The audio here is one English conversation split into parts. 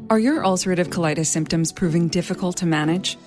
Are your ulcerative colitis symptoms proving difficult to manage?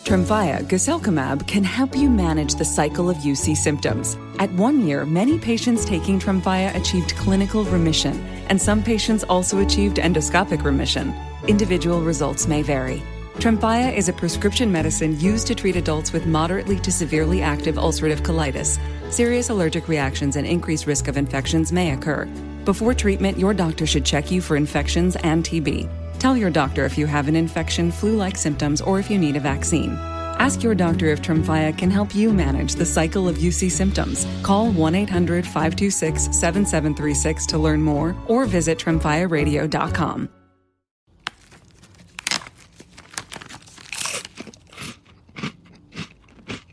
Tremfya guselkumab can help you manage the cycle of UC symptoms. At 1 year, many patients taking Tremfya achieved clinical remission, and some patients also achieved endoscopic remission. Individual results may vary. Tremfya is a prescription medicine used to treat adults with moderately to severely active ulcerative colitis. Serious allergic reactions and increased risk of infections may occur. Before treatment, your doctor should check you for infections and TB. Tell your doctor if you have an infection, flu-like symptoms, or if you need a vaccine. Ask your doctor if Tremfya can help you manage the cycle of UC symptoms. Call 1-800-526-7736 to learn more, or visit tremfyaradio.com.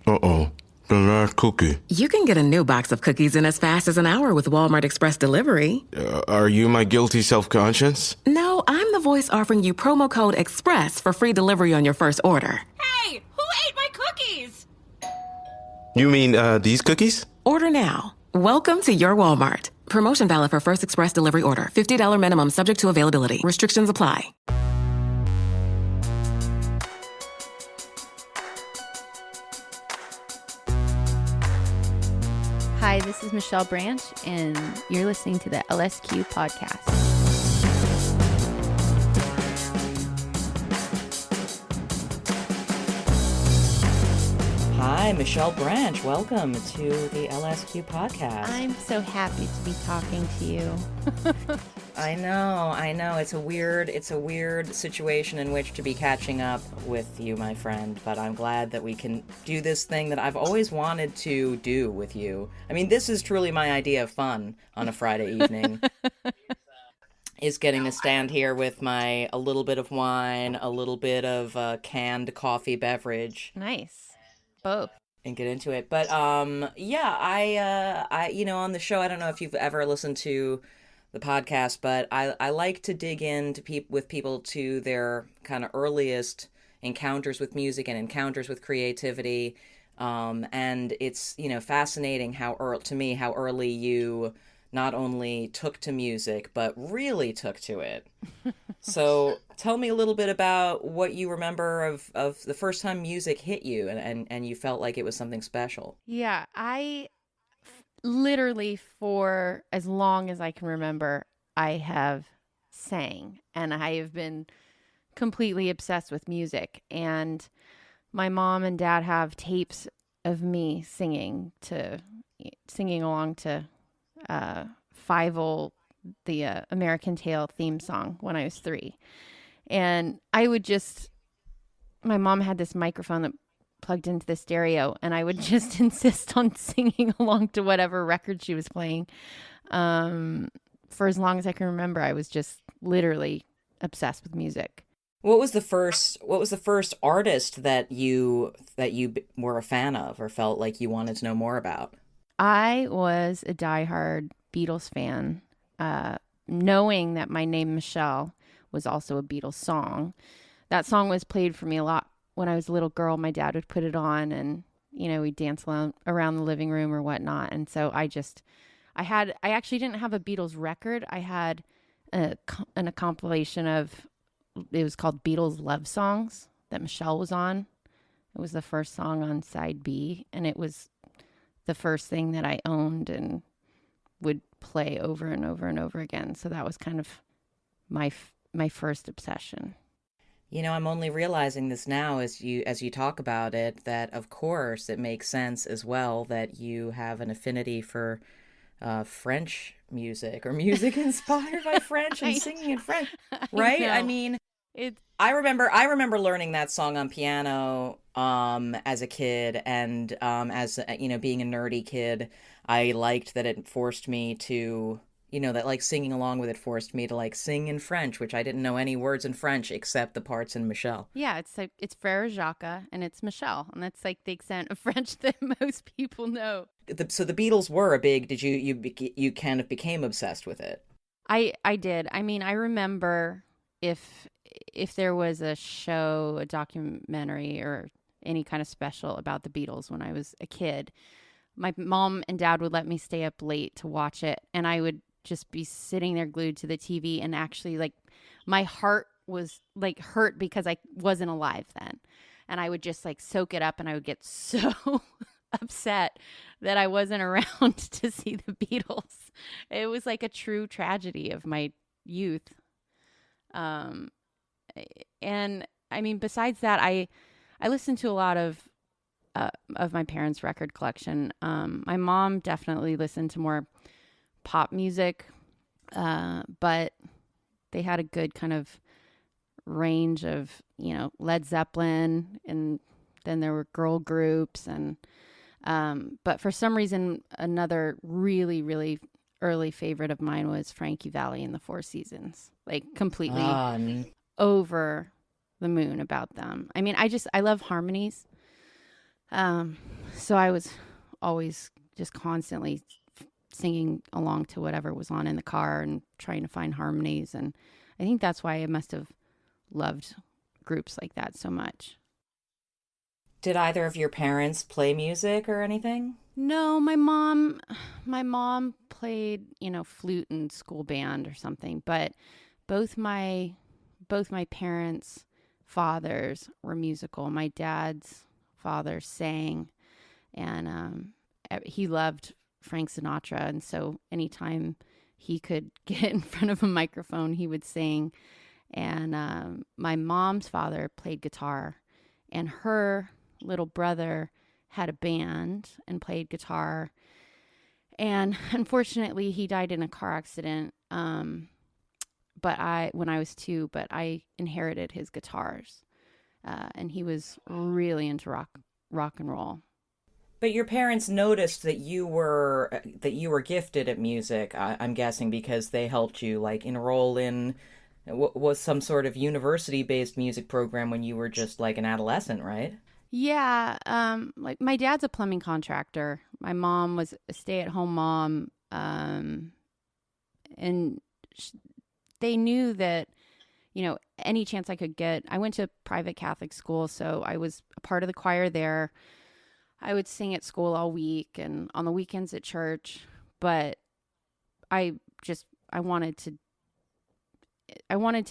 Uh-oh. The last cookie. You can get a new box of cookies in as fast as an hour with Walmart Express Delivery. Are you my guilty self-conscience? No, I'm the voice offering you promo code EXPRESS for free delivery on your first order. Hey, who ate my cookies? You mean, these cookies? Order now. Welcome to your Walmart. Promotion valid for first express delivery order. $50 minimum subject to availability. Restrictions apply. Hi, this is Michelle Branch, and you're listening to the LSQ podcast. Hi, Michelle Branch. Welcome to the LSQ podcast. I'm so happy to be talking to you. I know. It's a weird situation in which to be catching up with you, my friend, but I'm glad that we can do this thing that I've always wanted to do with you. I mean, this is truly my idea of fun on a Friday evening. Is getting to stand here with a little bit of wine, a little bit of canned coffee beverage. Nice. Both. And get into it. But yeah, I on the show, I don't know if you've ever listened to the podcast, but I like to dig into with people to their kind of earliest encounters with music and encounters with creativity. And it's, fascinating how early you not only took to music, but really took to it. So tell me a little bit about what you remember of the first time music hit you and you felt like it was something special. Yeah, I literally, for as long as I can remember, I have sang, and I have been completely obsessed with music. And my mom and dad have tapes of me singing along to Fievel, the American Tail theme song when I was 3. And my mom had this microphone that plugged into the stereo, and I would just insist on singing along to whatever record she was playing. For as long as I can remember, I was just literally obsessed with music. What was the first artist that you were a fan of or felt like you wanted to know more about? I was a diehard Beatles fan, knowing that My Name Michelle was also a Beatles song. That song was played for me a lot when I was a little girl. My dad would put it on, and we'd dance around the living room or whatnot. And so I actually didn't have a Beatles record. I had a compilation of, it was called Beatles Love Songs that Michelle was on. It was the first song on side B, and it was the first thing that I owned and would play over and over and over again. So that was kind of my first obsession. I'm only realizing this now as you talk about it, that of course it makes sense as well that you have an affinity for French music or music inspired by French and singing in French, right? I mean, I remember learning that song on piano as a kid, and as being a nerdy kid, I liked that it forced me to, that like singing along with it forced me to like sing in French, which I didn't know any words in French except the parts in Michelle. Yeah, it's Frère Jacques and it's Michelle, and that's like the extent of French that most people know. So the Beatles were a big. Did you kind of became obsessed with it? I did. I mean, I remember if there was a show, a documentary, or any kind of special about the Beatles when I was a kid, my mom and dad would let me stay up late to watch it, and I would just be sitting there glued to the TV, and actually, like, my heart was like hurt because I wasn't alive then. And I would just like soak it up, and I would get so upset that I wasn't around to see the Beatles. It was like a true tragedy of my youth. And I mean, besides that, I listened to a lot of my parents' record collection. My mom definitely listened to more pop music, but they had a good kind of range of, Led Zeppelin, and then there were girl groups, and but for some reason, another really, really early favorite of mine was Frankie Valli and the Four Seasons. Like completely over the moon about them. I mean, I love harmonies. So I was always just constantly singing along to whatever was on in the car and trying to find harmonies. And I think that's why I must have loved groups like that so much. Did either of your parents play music or anything? No, my mom played, flute in school band or something, but both my parents' fathers were musical. My dad's father sang, and he loved Frank Sinatra, and so anytime he could get in front of a microphone, he would sing. And my mom's father played guitar, and her little brother had a band and played guitar. And unfortunately, he died in a car accident. When I was 2, but I inherited his guitars, and he was really into rock and roll. But your parents noticed that you were gifted at music. I'm guessing because they helped you like enroll in was some sort of university-based music program when you were just like an adolescent, right? Yeah, like my dad's a plumbing contractor. My mom was a stay-at-home mom, and they knew that, any chance I could get. I went to private Catholic school, so I was a part of the choir there. I would sing at school all week and on the weekends at church, but I wanted to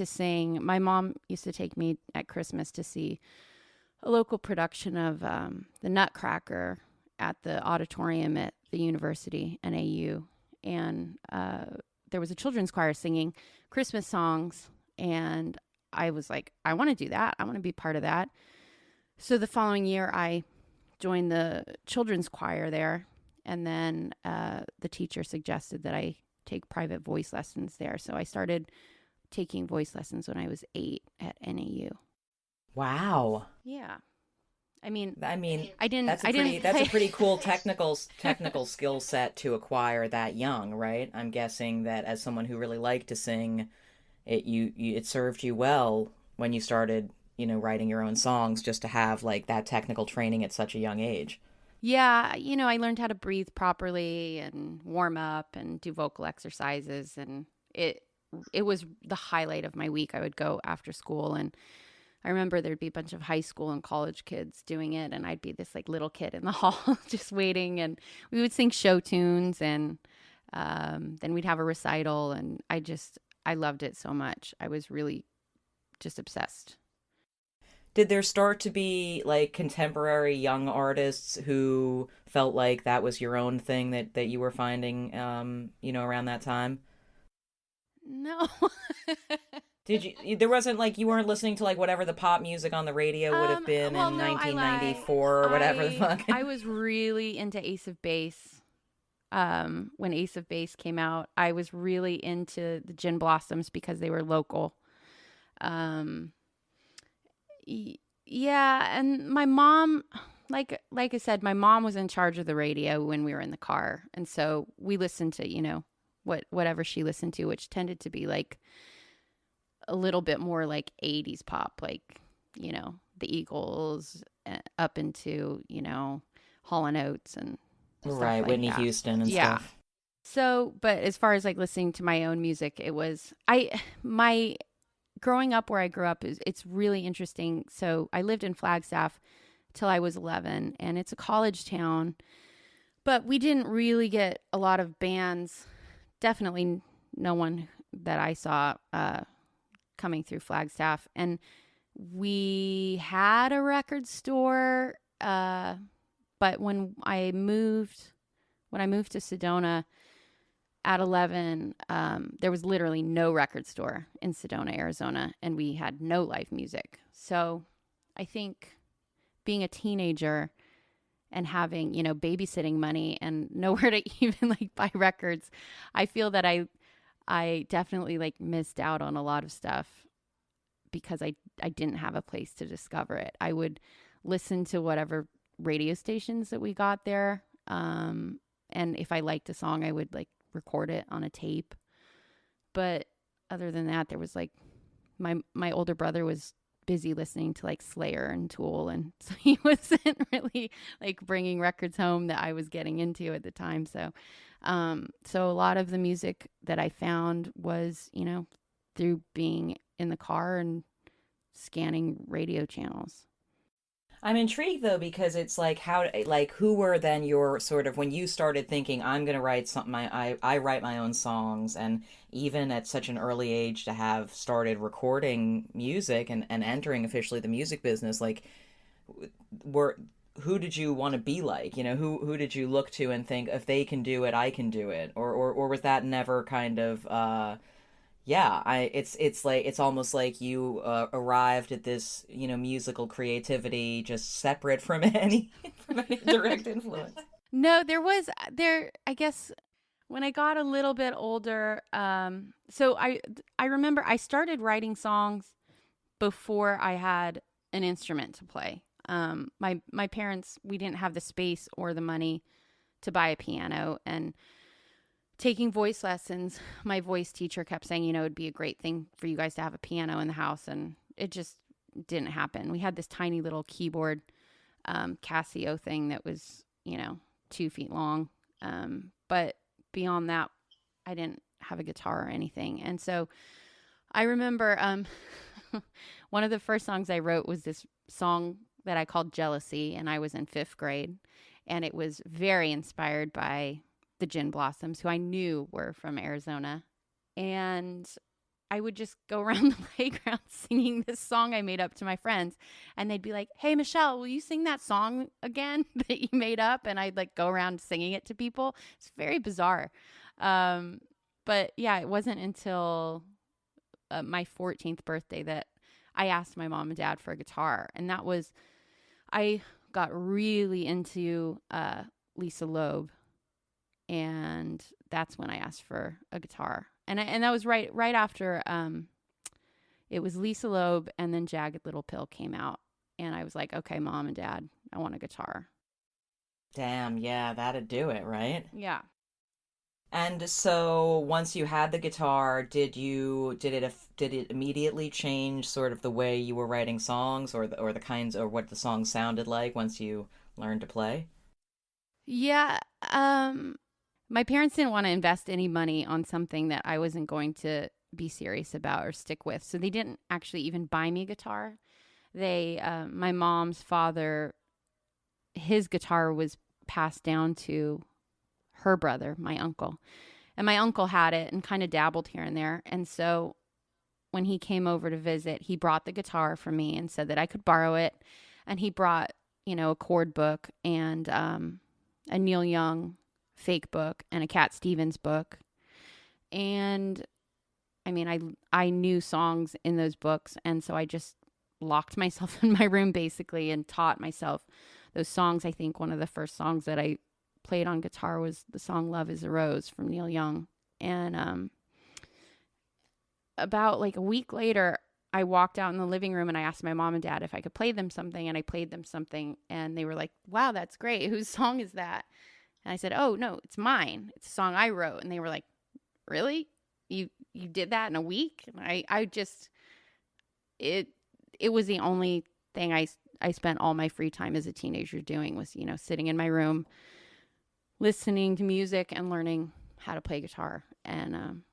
sing. My mom used to take me at Christmas to see a local production of the Nutcracker at the auditorium at the university, NAU. And there was a children's choir singing Christmas songs. And I was like, I want to do that. I want to be part of that. So the following year, I joined the children's choir there. And then the teacher suggested that I take private voice lessons there. So I started taking voice lessons when I was 8 at NAU. Wow. Yeah. I mean, I didn't. That's a pretty cool technical skill set to acquire that young, right? I'm guessing that as someone who really liked to sing, it served you well when you started, writing your own songs, just to have like that technical training at such a young age. Yeah, I learned how to breathe properly and warm up and do vocal exercises, and it was the highlight of my week. I would go after school, and I remember there'd be a bunch of high school and college kids doing it, and I'd be this like little kid in the hall just waiting, and we would sing show tunes, and then we'd have a recital, and I loved it so much. I was really just obsessed. Did there start to be like contemporary young artists who felt like that was your own thing that you were finding, around that time? No. Did you? There wasn't like you weren't listening to like whatever the pop music on the radio would have been in 1994 or whatever the fuck. I was really into Ace of Base. When Ace of Base came out, I was really into the Gin Blossoms because they were local. Yeah, and my mom, like I said, my mom was in charge of the radio when we were in the car, and so we listened to whatever she listened to, which tended to be like a little bit more like 80s pop, like the Eagles up into Hall and Oates and stuff right, like Whitney that. Houston and stuff. So, but as far as like listening to my own music, it was my growing up where I grew up it's really interesting. So I lived in Flagstaff till I was 11, and it's a college town, but we didn't really get a lot of bands. Definitely no one that I saw coming through Flagstaff, and we had a record store, but when I moved to Sedona at 11, there was literally no record store in Sedona, Arizona, and we had no live music. So I think being a teenager and having, babysitting money and nowhere to even like buy records, I feel that I definitely like missed out on a lot of stuff because I didn't have a place to discover it. I would listen to whatever radio stations that we got there. And if I liked a song, I would like record it on a tape. But other than that, there was like my older brother was busy listening to like Slayer and Tool, and so he wasn't really like bringing records home that I was getting into at the time. So a lot of the music that I found was, through being in the car and scanning radio channels. I'm intrigued though, because it's like who were then your sort of, when you started thinking I'm going to write something, I write my own songs, and even at such an early age to have started recording music and entering officially the music business, like who did you want to be like? Who did you look to and think, if they can do it, I can do it? Or was that never kind of it's almost like you arrived at this, musical creativity just separate from any direct influence. No, I guess when I got a little bit older, so I remember I started writing songs before I had an instrument to play. My parents, we didn't have the space or the money to buy a piano, and taking voice lessons, my voice teacher kept saying, it'd be a great thing for you guys to have a piano in the house. And it just didn't happen. We had this tiny little keyboard, Casio thing that was, 2 feet long. But beyond that, I didn't have a guitar or anything. And so I remember one of the first songs I wrote was this song that I called Jealousy, and I was in 5th grade. And it was very inspired by the Gin Blossoms, who I knew were from Arizona. And I would just go around the playground singing this song I made up to my friends. And they'd be like, "Hey, Michelle, will you sing that song again that you made up?" And I'd like go around singing it to people. It's very bizarre. But yeah, it wasn't until my 14th birthday that I asked my mom and dad for a guitar. And that was, I got really into Lisa Loeb. And that's when I asked for a guitar. And that was right after it was Lisa Loeb, and then Jagged Little Pill came out. And I was like, okay, Mom and Dad, I want a guitar. Damn, yeah, that'd do it, right? Yeah. And so once you had the guitar, did it immediately change sort of the way you were writing songs, or the kinds, or what the songs sounded like once you learned to play? Yeah. My parents didn't want to invest any money on something that I wasn't going to be serious about or stick with. So they didn't actually even buy me a guitar. My mom's father, his guitar was passed down to her brother, my uncle. And my uncle had it and kind of dabbled here and there. And so when he came over to visit, he brought the guitar for me and said that I could borrow it. And he brought, a chord book and a Neil Young fake book and a Cat Stevens book. And I mean, I knew songs in those books, and so I just locked myself in my room basically and taught myself those songs. I think one of the first songs that I played on guitar was the song Love is a Rose from Neil Young. And about like a week later, I walked out in the living room and I asked my mom and dad if I could play them something, and I played them something, and they were like, "Wow, that's great. Whose song is that?" And I said, "Oh, no, it's mine. It's a song I wrote." And they were like, "Really? You did that in a week?" And I just, it was the only thing I spent all my free time as a teenager doing was, sitting in my room, listening to music and learning how to play guitar. And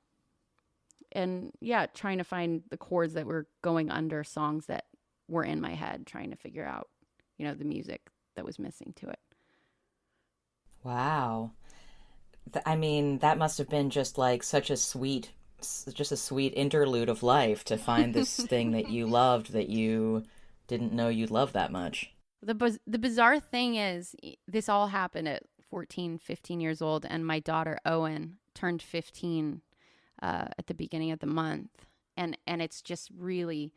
yeah, trying to find the chords that were going under songs that were in my head, trying to figure out, the music that was missing to it. Wow. I mean, that must have been just like such a sweet just a sweet interlude of life to find this thing that you loved that you didn't know you loved that much. The bizarre thing is, this all happened at 14, 15 years old, and my daughter Owen turned 15 at the beginning of the month. And it's just really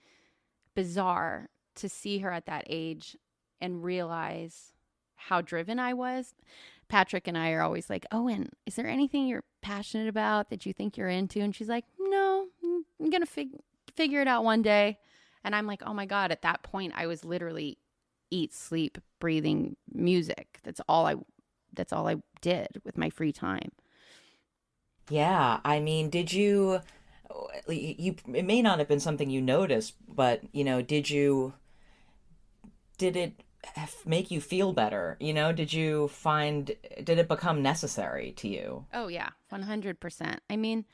bizarre to see her at that age and realize how driven I was. Patrick and I are always like, Owen, is there anything you're passionate about that you think you're into? And she's like, no, I'm going to figure it out one day. And I'm like, oh my God, at that point, I was literally eat, sleep, breathing music. That's all I did with my free time. Yeah, I mean, it may not have been something you noticed, but did it make you feel better? Did it become necessary to you? Oh yeah, 100%. I mean,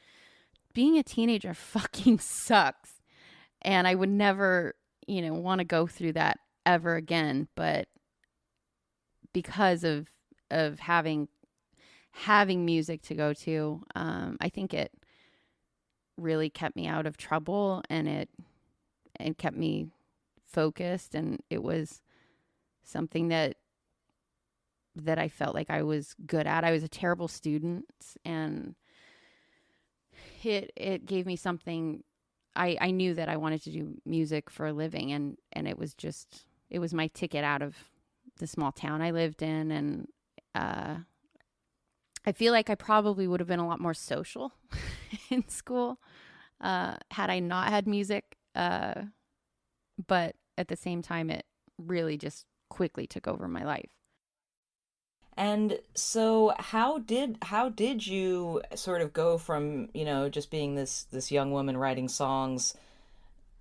being a teenager fucking sucks. And I would never, want to go through that ever again. But because of having music to go to, I think it really kept me out of trouble, and it kept me focused, and it was something that I felt like I was good at. I was a terrible student, and it gave me something. I knew that I wanted to do music for a living, and it was my ticket out of the small town I lived in. And I feel like I probably would have been a lot more social in school had I not had music. But at the same time, it really just quickly took over my life. And so how did you sort of go from, just being this young woman writing songs,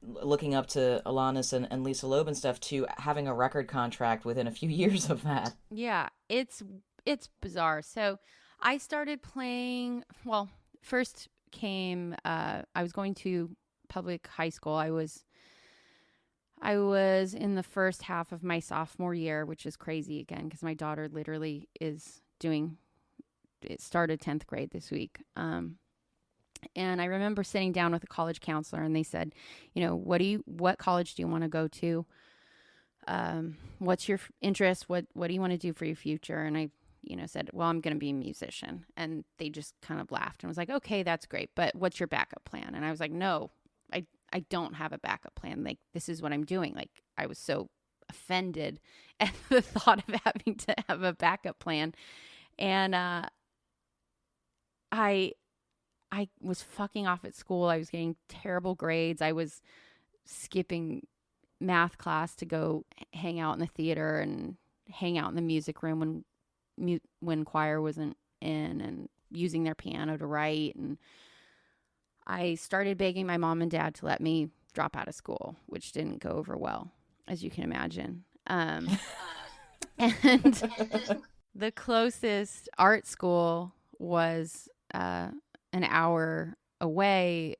looking up to Alanis and Lisa Loeb and stuff, to having a record contract within a few years of that? Yeah, it's bizarre. So I started playing, well, first came I was going to public high school. I was in the first half of my sophomore year, which is crazy again, because my daughter literally started 10th grade this week. And I remember sitting down with a college counselor, and they said, what college do you want to go to? What's your interest? What do you want to do for your future? And I, said, well, I'm going to be a musician. And they just kind of laughed and was like, okay, that's great, but what's your backup plan? And I was like, no, I don't have a backup plan. Like, this is what I'm doing. Like, I was so offended at the thought of having to have a backup plan. And I was fucking off at school. I was getting terrible grades. I was skipping math class to go hang out in the theater and hang out in the music room when choir wasn't in, and using their piano to write. And I started begging my mom and dad to let me drop out of school, which didn't go over well, as you can imagine. And the closest art school was an hour away.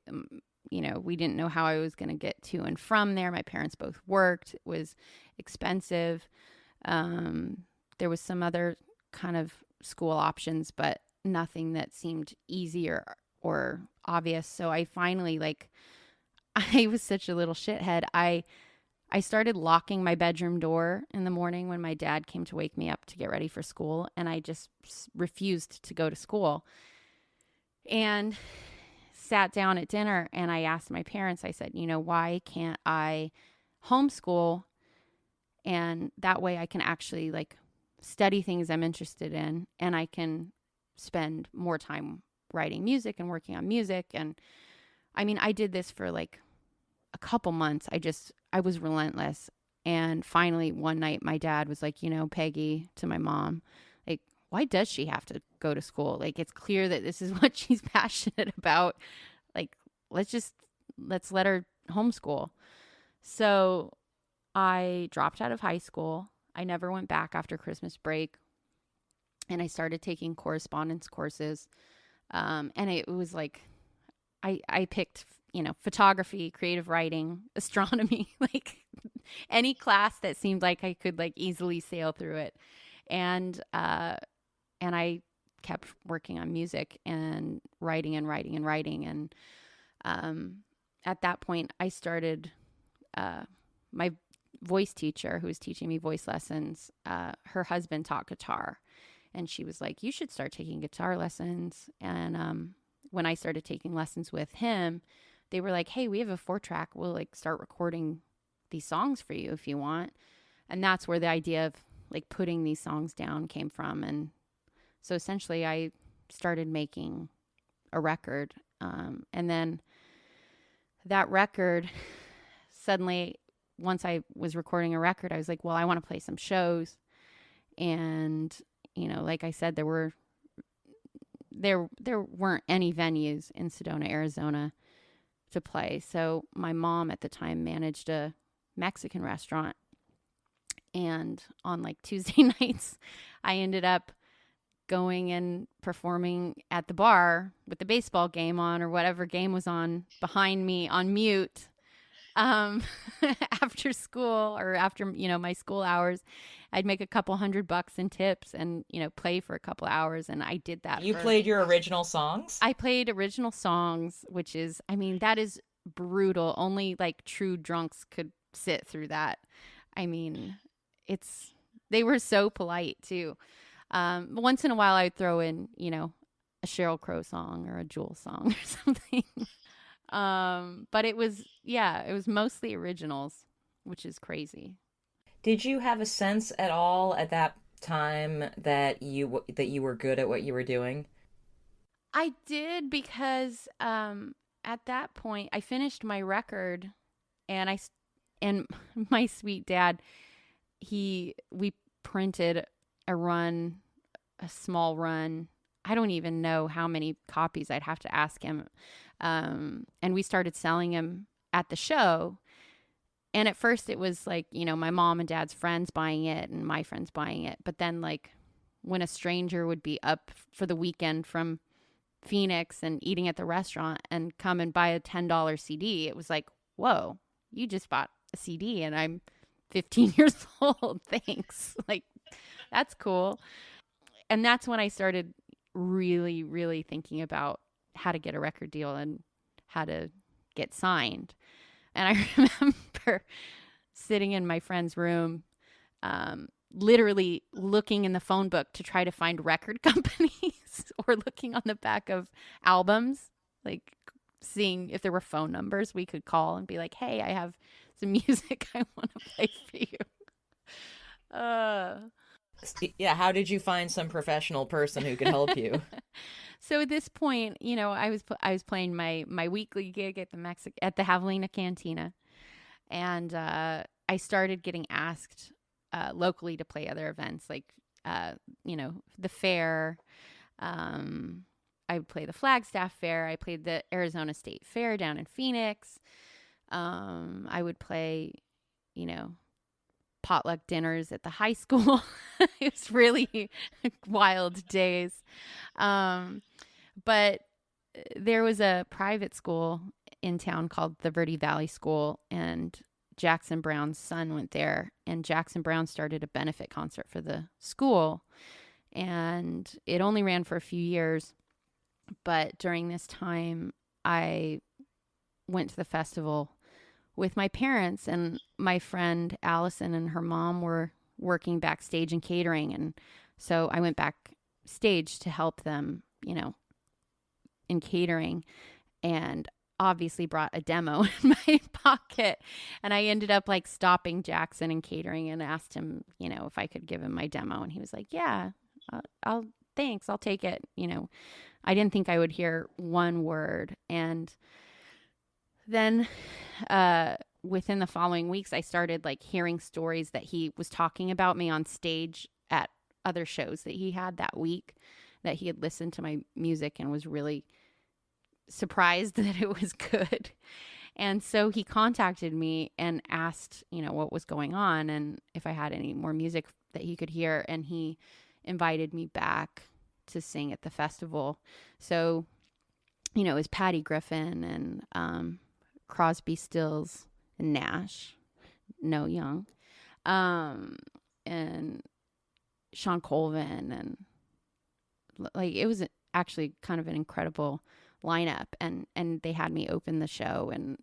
We didn't know how I was going to get to and from there. My parents both worked. It was expensive. There was some other kind of school options, but nothing that seemed easy or obvious. So I finally, I was such a little shithead. I started locking my bedroom door in the morning when my dad came to wake me up to get ready for school, and I just refused to go to school. And sat down at dinner, and I asked my parents, I said, why can't I homeschool? And that way I can actually study things I'm interested in, and I can spend more time writing music and working on music. And I mean, I did this for a couple months. I was relentless. And finally one night my dad was like, Peggy, to my mom, why does she have to go to school? It's clear that this is what she's passionate about. Let's let her homeschool. So I dropped out of high school. I never went back after Christmas break. And I started taking correspondence courses. And it was I picked, photography, creative writing, astronomy, any class that seemed like I could easily sail through it. And I kept working on music and writing and writing and writing. And At that point, I started, my voice teacher who was teaching me voice lessons, her husband taught guitar. And she was like, you should start taking guitar lessons. And when I started taking lessons with him, they were like, hey, we have a 4-track. We'll like start recording these songs for you if you want. And that's where the idea of like putting these songs down came from. And so essentially I started making a record. And then that record, suddenly, once I was recording a record, I was like, well, I want to play some shows. And, you know, like I said, there weren't any venues in Sedona, Arizona to play. So my mom at the time managed a Mexican restaurant. And on like Tuesday nights, I ended up going and performing at the bar with the baseball game on or whatever game was on behind me on mute. After school or after, you know, my school hours, I'd make a couple $100 in tips and, you know, play for a couple hours. And I did that. You played your original songs? I played original songs, which is, I mean, that is brutal. Only like true drunks could sit through that. I mean, they were so polite too. Once in a while I'd throw in, you know, a Sheryl Crow song or a Jewel song or something. But it was mostly originals, which is crazy. Did you have a sense at all at that time that you were good at what you were doing? I did because at that point I finished my record, and my sweet dad, we printed a small run. I don't even know how many copies. I'd have to ask him. And we started selling them at the show. And at first it was like, you know, my mom and dad's friends buying it and my friends buying it. But then like when a stranger would be up for the weekend from Phoenix and eating at the restaurant and come and buy a $10 CD, it was like, whoa, you just bought a CD and I'm 15 years old. Thanks. Like, that's cool. And that's when I started really, really thinking about how to get a record deal and how to get signed. And I remember sitting in my friend's room, literally looking in the phone book to try to find record companies or looking on the back of albums, like seeing if there were phone numbers we could call and be like, hey, I have some music I want to play for you. Yeah, how did you find some professional person who could help you? So at this point, you know, I was playing my weekly gig at the Javelina Cantina, and I started getting asked locally to play other events, like you know, the fair. I would play the Flagstaff Fair. I played the Arizona State Fair down in Phoenix. I would play, you know, potluck dinners at the high school. It was really wild days. But there was a private school in town called the Verde Valley School, and Jackson Brown's son went there, and Jackson Brown started a benefit concert for the school, and it only ran for a few years. But during this time, I went to the festival with my parents, and my friend Allison and her mom were working backstage and catering. And so I went backstage to help them, you know, in catering, and obviously brought a demo in my pocket. And I ended up like stopping Jackson in catering and asked him, you know, if I could give him my demo. And he was like, yeah, thanks. I'll take it. You know, I didn't think I would hear one word. And then within the following weeks, I started like hearing stories that he was talking about me on stage at other shows that he had that week, that he had listened to my music and was really surprised that it was good. And so he contacted me and asked, you know, what was going on and if I had any more music that he could hear. And he invited me back to sing at the festival. So, you know, it was Patty Griffin and Crosby, Stills, and Nash, No Young, and Sean Colvin, and like it was actually kind of an incredible lineup, and they had me open the show, and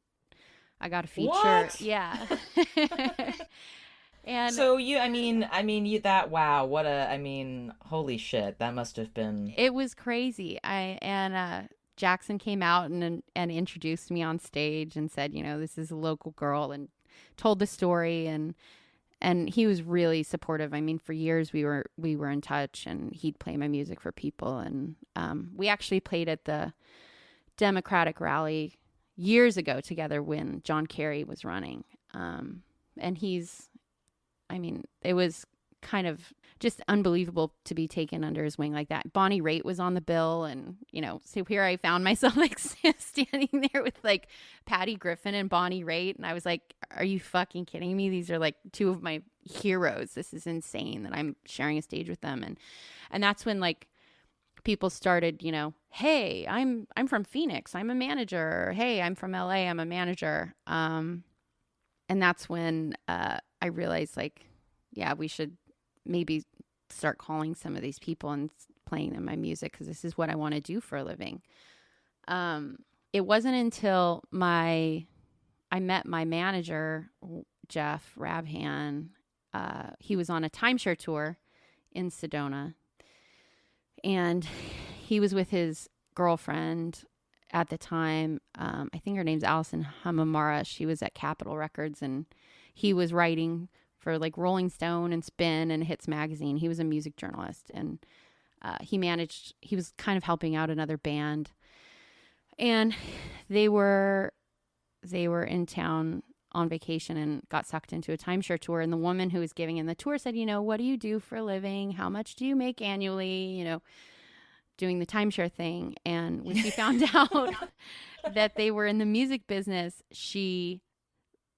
I got a feature. What? Yeah. And So wow, holy shit, that must have been. it was crazy. Jackson came out and introduced me on stage and said, this is a local girl, and told the story, and he was really supportive. I mean, for years we were in touch, and he'd play my music for people, and we actually played at the Democratic rally years ago together when John Kerry was running. And it was kind of just unbelievable to be taken under his wing like that. Bonnie Raitt was on the bill, and so here I found myself like standing there with like Patty Griffin and Bonnie Raitt, and I was like, are you fucking kidding me? These are like two of my heroes. This is insane that I'm sharing a stage with them. And that's when like people started, hey, I'm from Phoenix, I'm a manager. Hey, I'm from LA, I'm a manager. And that's when I realized, like, yeah, we should maybe start calling some of these people and playing them my music, because this is what I want to do for a living. It wasn't until I met my manager, Jeff Rabhan. He was on a timeshare tour in Sedona, and he was with his girlfriend at the time. I think her name's Allison Hamamara. She was at Capitol Records, and he was writing for like Rolling Stone and Spin and Hits Magazine. He was a music journalist, and he was kind of helping out another band, and they were in town on vacation and got sucked into a timeshare tour. And the woman who was giving him the tour said, what do you do for a living? How much do you make annually? Doing the timeshare thing. And when she found out that they were in the music business, she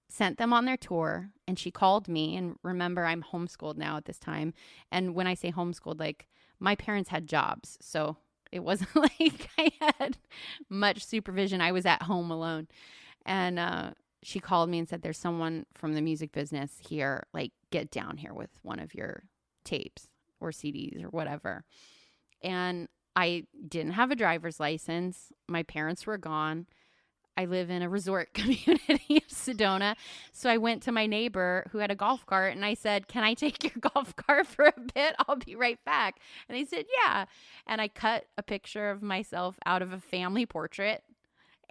sent them on their tour, and she called me. And remember, I'm homeschooled now at this time. And when I say homeschooled, like, my parents had jobs, so it wasn't like I had much supervision. I was at home alone. And she called me and said, there's someone from the music business here, like, get down here with one of your tapes or CDs or whatever. And I didn't have a driver's license. My parents were gone. I live in a resort community of Sedona. So I went to my neighbor who had a golf cart, and I said, can I take your golf cart for a bit? I'll be right back. And they said, yeah. And I cut a picture of myself out of a family portrait,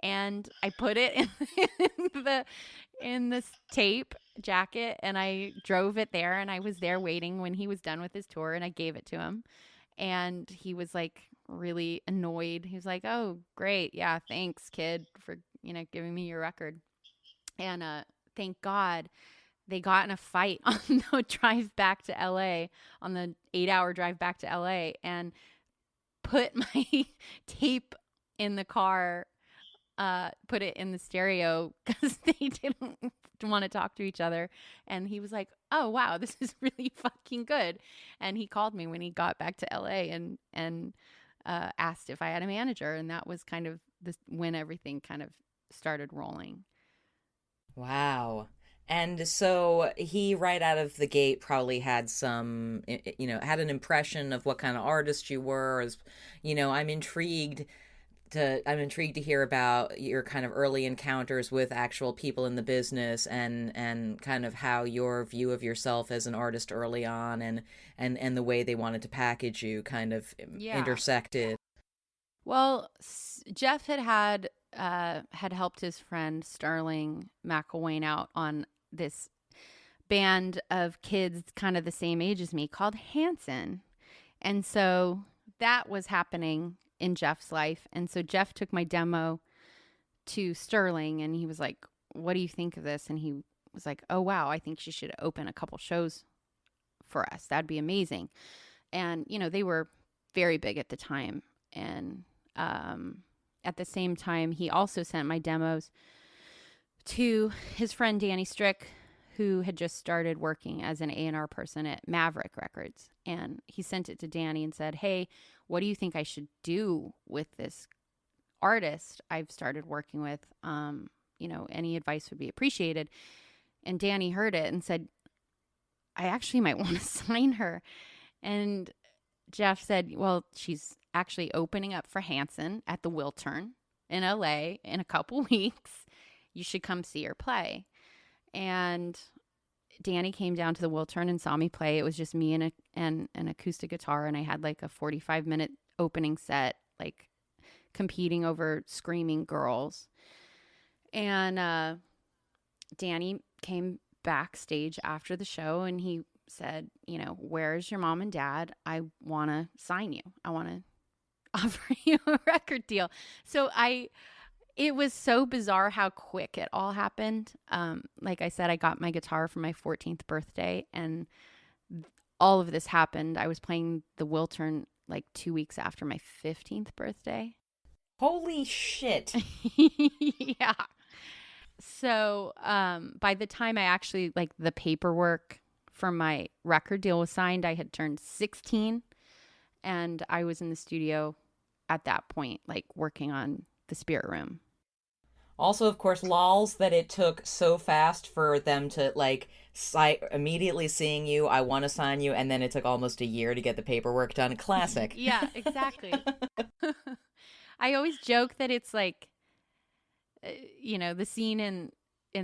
and I put it in this tape jacket, and I drove it there, and I was there waiting when he was done with his tour, and I gave it to him. And he was like really annoyed. He was like, oh, great. Yeah, thanks, kid, for, giving me your record. And thank God they got in a fight on the drive back to LA, on the 8-hour drive back to LA, and put my tape in the car, put it in the stereo, because they didn't want to talk to each other. And he was like, oh, wow, this is really fucking good. And he called me when he got back to LA and asked if I had a manager. And that was kind of when everything kind of started rolling. Wow. And so he, right out of the gate, probably had some, had an impression of what kind of artist you were. I'm intrigued to hear about your kind of early encounters with actual people in the business, and kind of how your view of yourself as an artist early on and the way they wanted to package you kind of intersected. Well, Jeff had helped his friend Sterling McElwain out on this band of kids kind of the same age as me called Hanson. And so that was happening in Jeff's life. And so Jeff took my demo to Sterling, and he was like, what do you think of this? And he was like, oh, wow, I think she should open a couple shows for us. That'd be amazing. And, they were very big at the time. And at the same time, he also sent my demos to his friend Danny Strick, who had just started working as an A&R person at Maverick Records. And he sent it to Danny and said, hey, what do you think I should do with this artist I've started working with? Any advice would be appreciated. And Danny heard it and said, I actually might want to sign her. And Jeff said, well, she's actually opening up for Hanson at the Wiltern in LA in a couple weeks. You should come see her play. And Danny came down to the Wiltern and saw me play. It was just me and an acoustic guitar, and I had like a 45-minute opening set, like competing over screaming girls. And Danny came backstage after the show, and he said, you know, where's your mom and dad? I want to sign you. I want to offer you a record deal. So it was so bizarre how quick it all happened. Like I said, I got my guitar for my 14th birthday, and all of this happened. I was playing the Wiltern like 2 weeks after my 15th birthday. Holy shit. Yeah. So by the time I actually, like, the paperwork for my record deal was signed, I had turned 16, and I was in the studio at that point, like working on The Spirit Room. Also, of course, lols that it took so fast for them to, like, immediately seeing you, I want to sign you, and then it took almost a year to get the paperwork done. Classic. Yeah, exactly. I always joke that it's like, you know, the scene in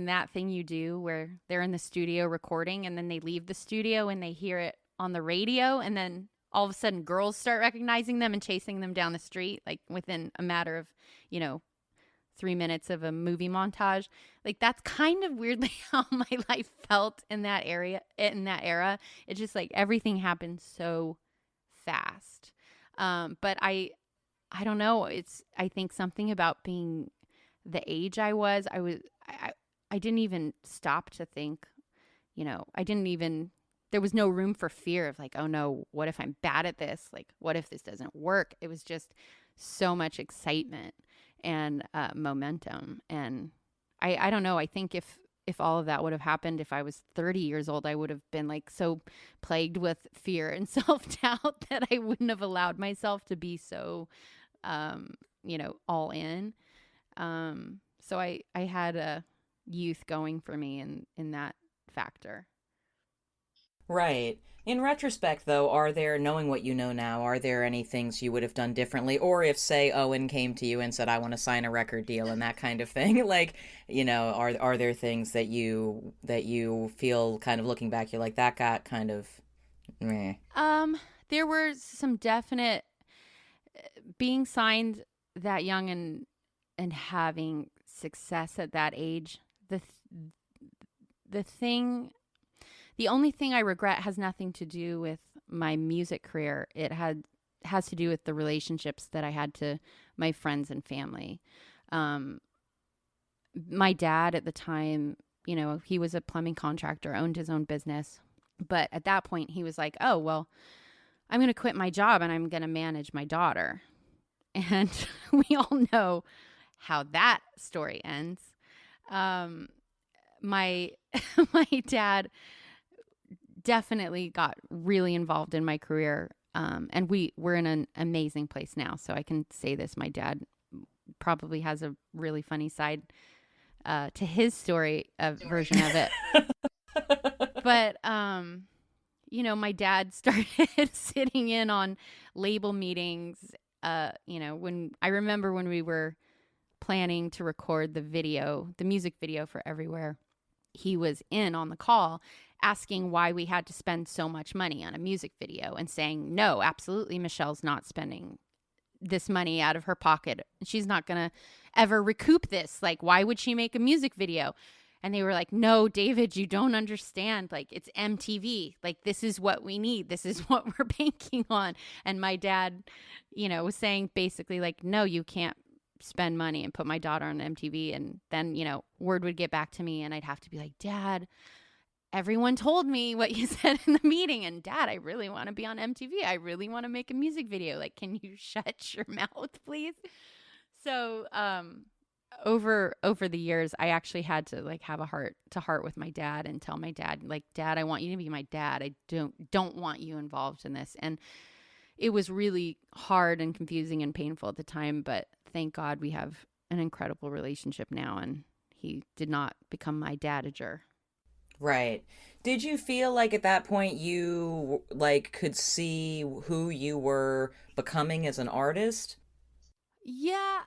That Thing You Do where they're in the studio recording, and then they leave the studio and they hear it on the radio, and then all of a sudden girls start recognizing them and chasing them down the street, like within a matter of, you know, 3 minutes of a movie montage. Like, that's kind of weirdly how my life felt in that era. It's just like everything happened so fast. But I don't know. I think something about being the age I was, I didn't even stop to think, you know, there was no room for fear of like, oh no, what if I'm bad at this? Like, what if this doesn't work? It was just so much excitement and momentum. And I don't know. I think if all of that would have happened, if I was 30 years old, I would have been like so plagued with fear and self-doubt that I wouldn't have allowed myself to be so, you know, all in. So I had a youth going for me in that factor. Right. In retrospect, though, knowing what you know now, are there any things you would have done differently? Or if, say, Owen came to you and said, I want to sign a record deal and that kind of thing, like, you know, are there things that you feel kind of looking back, you're like, that got kind of meh? There were some definite, being signed that young and having success at that age, the only thing I regret has nothing to do with my music career. It has to do with the relationships that I had to my friends and family. My dad at the time, you know, he was a plumbing contractor, owned his own business. But at that point, he was like, oh, well, I'm going to quit my job and I'm going to manage my daughter. And we all know how that story ends. My dad definitely got really involved in my career. And we're in an amazing place now. So I can say this. My dad probably has a really funny side to his story, version of it. But, you know, my dad started sitting in on label meetings. You know, I remember when we were planning to record the music video for Everywhere, he was in on the call asking why we had to spend so much money on a music video and saying, no, absolutely, Michelle's not spending this money out of her pocket. She's not going to ever recoup this. Like, why would she make a music video? And they were like, no, David, you don't understand. Like, it's MTV. Like, this is what we need. This is what we're banking on. And my dad, you know, was saying basically like, no, you can't spend money and put my daughter on MTV. And then, you know, word would get back to me and I'd have to be like, Dad, everyone told me what you said in the meeting. And Dad, I really want to be on MTV. I really want to make a music video. Like, can you shut your mouth, please? So, over the years, I actually had to like have a heart to heart with my dad and tell my dad, like, Dad, I want you to be my dad. I don't want you involved in this. And it was really hard and confusing and painful at the time, but thank God we have an incredible relationship now, and he did not become my dadager. Right. Did you feel like at that point you like could see who you were becoming as an artist? Yeah,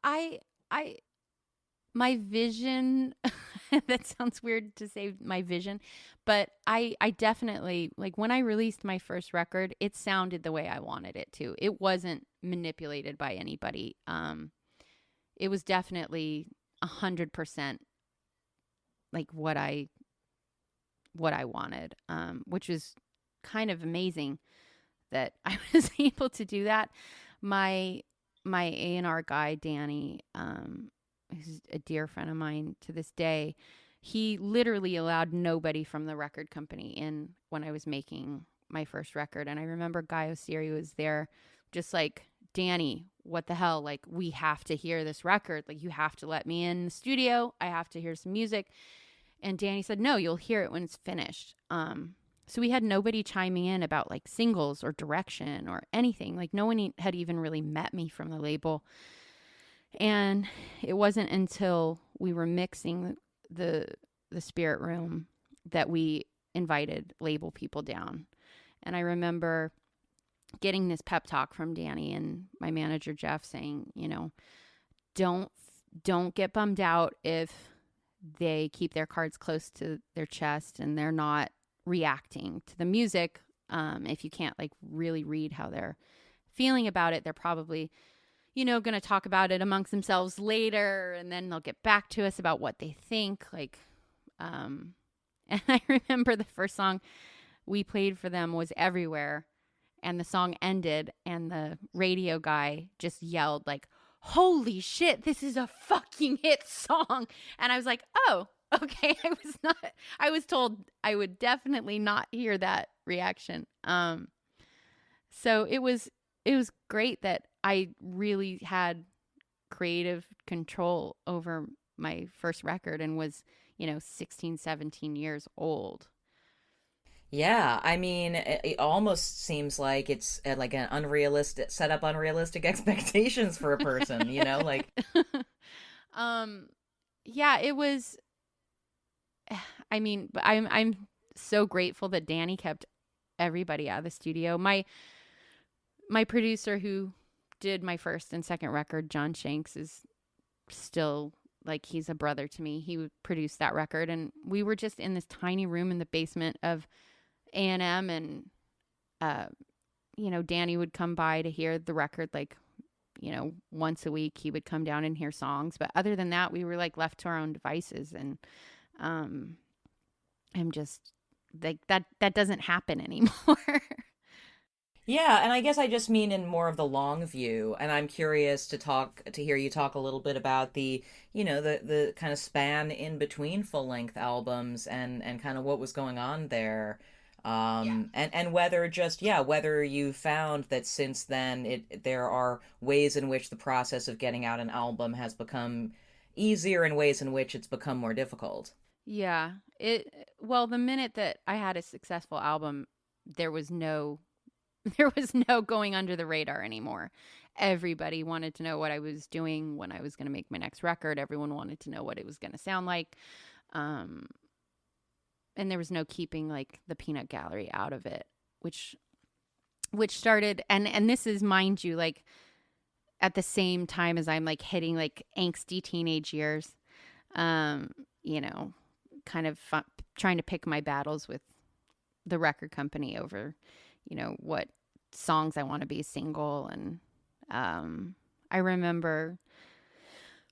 I I my vision that sounds weird to say my vision, but I definitely like when I released my first record, it sounded the way I wanted it to. It wasn't manipulated by anybody. It was definitely 100% like what I wanted, which was kind of amazing that I was able to do that. My my A&R guy, Danny, who's a dear friend of mine to this day, he literally allowed nobody from the record company in when I was making my first record. And I remember Guy Osiri was there just like, Danny, what the hell? Like, we have to hear this record. Like, you have to let me in the studio. I have to hear some music. And Danny said, no, you'll hear it when it's finished. So we had nobody chiming in about like singles or direction or anything. Like no one had even really met me from the label. And it wasn't until we were mixing the Spirit Room that we invited label people down. And I remember getting this pep talk from Danny and my manager Jeff saying, you know, don't get bummed out if they keep their cards close to their chest and they're not reacting to the music. If you can't like really read how they're feeling about it, they're probably, you know, going to talk about it amongst themselves later, and then they'll get back to us about what they think. Like, and I remember the first song we played for them was Everywhere, and the song ended, and the radio guy just yelled like, "Holy shit, this is a fucking hit song!" And I was like, "Oh, okay." I was told I would definitely not hear that reaction. So it was great that I really had creative control over my first record and was, you know, 16, 17 years old. Yeah, I mean, it almost seems like it's like an unrealistic set up unrealistic expectations for a person, you know, like um yeah, it was I mean, but I'm so grateful that Danny kept everybody out of the studio. My producer who did my first and second record, John Shanks, is still like he's a brother to me. He produced that record, and we were just in this tiny room in the basement of A&M, and you know, Danny would come by to hear the record like, you know, once a week he would come down and hear songs, but other than that we were like left to our own devices. And I'm just like that doesn't happen anymore. yeah, and I guess I just mean in more of the long view, and I'm curious to hear you talk a little bit about the, you know, the kind of span in between full-length albums and kind of what was going on there. And whether just whether you found that since then there are ways in which the process of getting out an album has become easier and ways in which it's become more difficult. Yeah. Well, the minute that I had a successful album, there was no there was no going under the radar anymore. Everybody wanted to know what I was doing when I was going to make my next record. Everyone wanted to know what it was going to sound like. Um, and there was no keeping like the peanut gallery out of it, which started, and this is, mind you, like at the same time as I'm like hitting like angsty teenage years, you know, kind of trying to pick my battles with the record company over, you know, what songs I want to be single. And I remember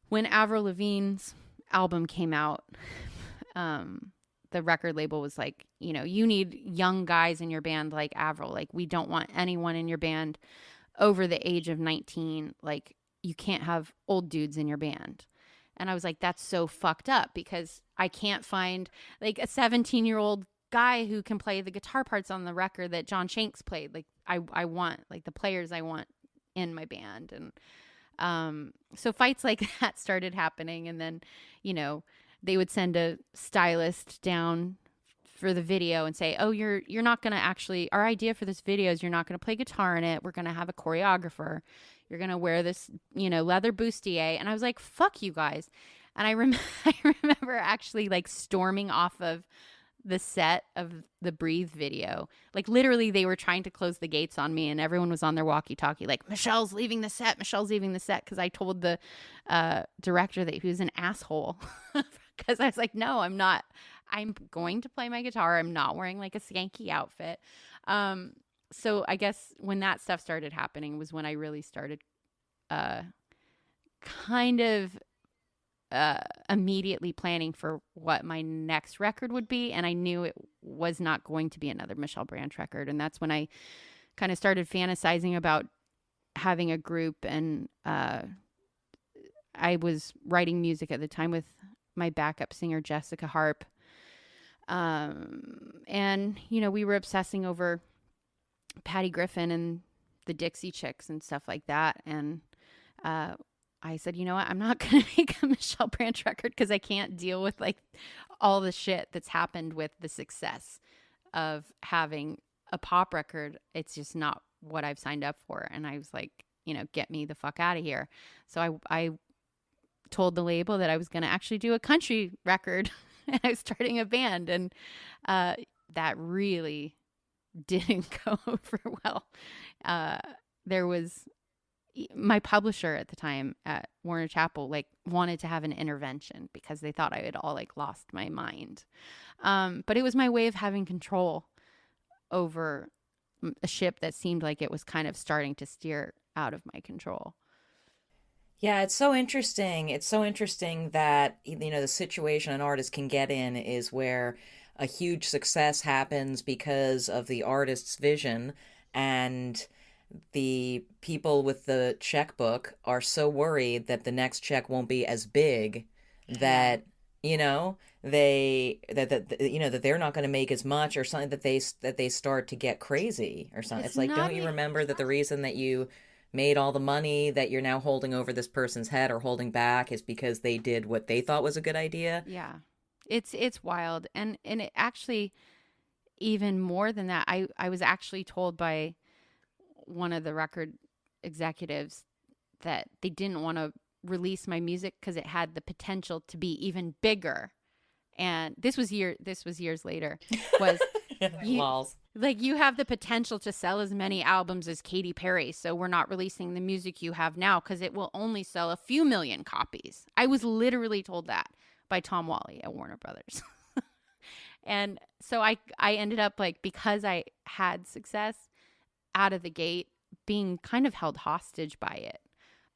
when Avril Lavigne's album came out, the record label was like, you know, you need young guys in your band like Avril. Like, we don't want anyone in your band over the age of 19. Like, you can't have old dudes in your band. And I was like, that's so fucked up, because I can't find like a 17-year-old guy who can play the guitar parts on the record that John Shanks played. Like, I want like the players I want in my band. And so fights like that started happening. And then, you know, they would send a stylist down for the video and say, oh, you're not going to actually, our idea for this video is you're not going to play guitar in it. We're going to have a choreographer. You're going to wear this, you know, leather bustier. And I was like, fuck you guys. And I remember actually like storming off of the set of the Breathe video. Like literally they were trying to close the gates on me and everyone was on their walkie-talkie like, Michelle's leaving the set, because I told the director that he was an asshole. Because I was like, no, I'm not. I'm going to play my guitar. I'm not wearing like a skanky outfit. So I guess when that stuff started happening was when I really started kind of immediately planning for what my next record would be. And I knew it was not going to be another Michelle Branch record. And that's when I kind of started fantasizing about having a group. And I was writing music at the time with my backup singer, Jessica Harp. And, you know, we were obsessing over Patty Griffin and the Dixie Chicks and stuff like that. And I said, you know what, I'm not going to make a Michelle Branch record because I can't deal with like all the shit that's happened with the success of having a pop record. It's just not what I've signed up for. And I was like, you know, get me the fuck out of here. So I told the label that I was going to actually do a country record and I was starting a band. And that really didn't go over well. There was my publisher at the time at Warner Chappell like wanted to have an intervention because they thought I had all like lost my mind. But it was my way of having control over a ship that seemed like it was kind of starting to steer out of my control. Yeah, it's so interesting. It's so interesting that, you know, the situation an artist can get in is where a huge success happens because of the artist's vision, and the people with the checkbook are so worried that the next check won't be as big that, you know, that they're not going to make as much or something, that they start to get crazy or something. It's like, don't you remember that the reason that you made all the money that you're now holding over this person's head or holding back is because they did what they thought was a good idea? Yeah. It's wild. And it actually, even more than that, I was actually told by one of the record executives that they didn't want to release my music because it had the potential to be even bigger. And this was years later. Was you have the potential to sell as many albums as Katy Perry, so we're not releasing the music you have now because it will only sell a few million copies. I was literally told that by Tom Wally at Warner Brothers. And so I ended up like, because I had success out of the gate, being kind of held hostage by it.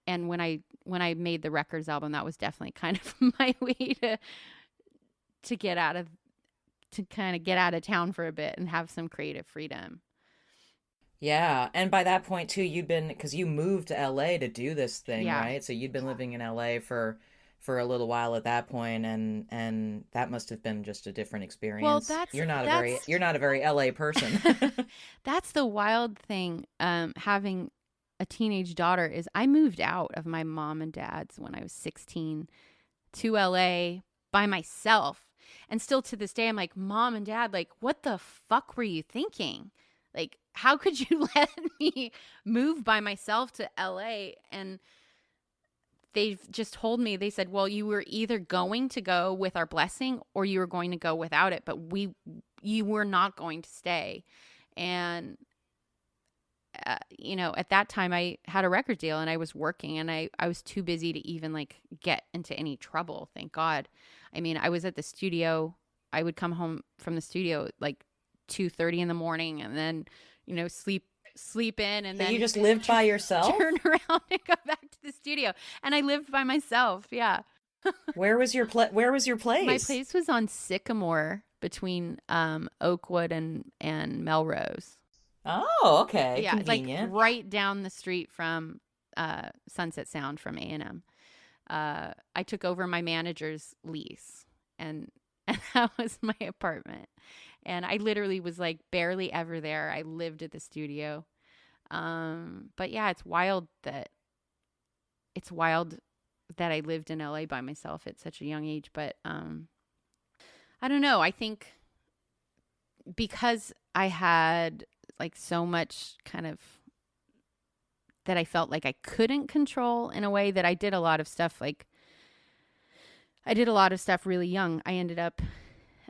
And when I made the Records album, that was definitely kind of my way to get out of town for a bit and have some creative freedom. Yeah, and by that point too, because you moved to LA to do this thing, Yeah. right? So you'd been living in LA for a little while at that point, and that must have been just a different experience. Well, you're not a very LA person. That's the wild thing. Having a teenage daughter is I moved out of my mom and dad's when I was 16 to LA by myself. And still to this day, I'm like, Mom and Dad, like, what the fuck were you thinking? Like, how could you let me move by myself to LA? And they've just told me, they said, well, you were either going to go with our blessing or you were going to go without it, but you were not going to stay. And, you know, at that time I had a record deal and I was working and I was too busy to even like get into any trouble. Thank God. I mean, I was at the studio. I would come home from the studio at like 2:30 in the morning and then, you know, sleep in, and So then you just lived by yourself? turn around and go back to the studio. And I lived by myself. Yeah. Where was your place? My place was on Sycamore between Oakwood and Melrose. Oh, okay. Yeah, Convenient. it's like right down the street from Sunset Sound from A&M. I took over my manager's lease, and that was my apartment. And I literally was like barely ever there. I lived at the studio. But yeah, it's wild that I lived in LA by myself at such a young age. But I don't know. I think because I had like so much kind of that I felt like I couldn't control in a way, that I did a lot of stuff like I did a lot of stuff really young. I ended up,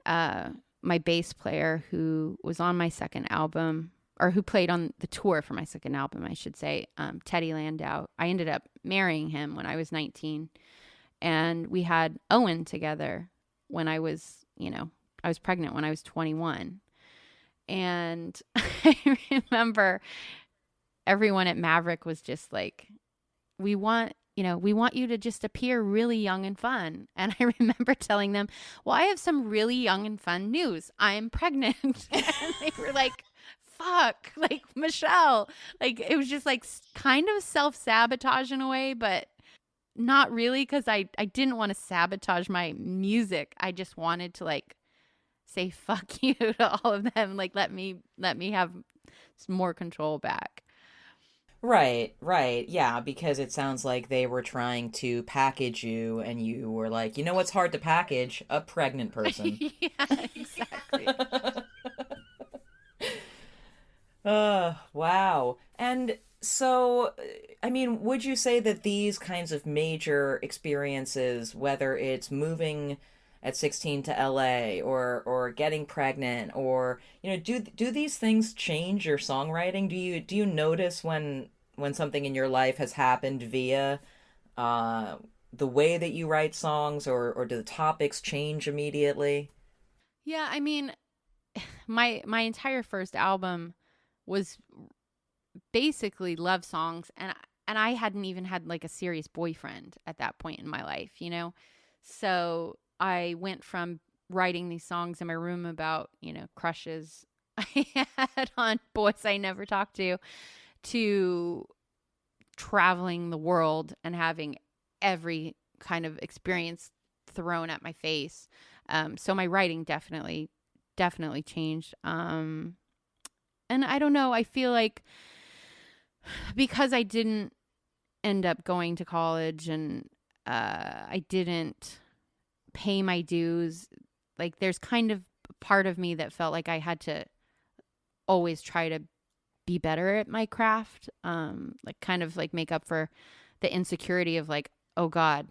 my bass player who was on my second album, or who played on the tour for my second album, I should say, Teddy Landau. I ended up marrying him when I was 19. And we had Owen together when I was, I was pregnant when I was 21. And I remember everyone at Maverick was just like, we want you to just appear really young and fun. And I remember telling them, well, I have some really young and fun news. I'm pregnant. And they were like, fuck, like, Michelle. Like, it was just like kind of self-sabotage in a way, but not really, because I didn't want to sabotage my music. I just wanted to like say fuck you to all of them. Like, let me have some more control back. Right, right. Yeah, because it sounds like they were trying to package you and you were like, you know what's hard to package? A pregnant person. Yeah, exactly. Wow. And so, I mean, would you say that these kinds of major experiences, whether it's moving at 16 to LA or getting pregnant or, do these things change your songwriting? Do you notice when something in your life has happened via the way that you write songs, or do the topics change immediately? Yeah, I mean, my entire first album was basically love songs, and I hadn't even had like a serious boyfriend at that point in my life, So I went from writing these songs in my room about, crushes I had on boys I never talked to traveling the world and having every kind of experience thrown at my face. So my writing definitely changed. And I don't know, I feel like because I didn't end up going to college and I didn't pay my dues, like there's kind of part of me that felt like I had to always try to be better at my craft, like kind of like make up for the insecurity of like, oh God,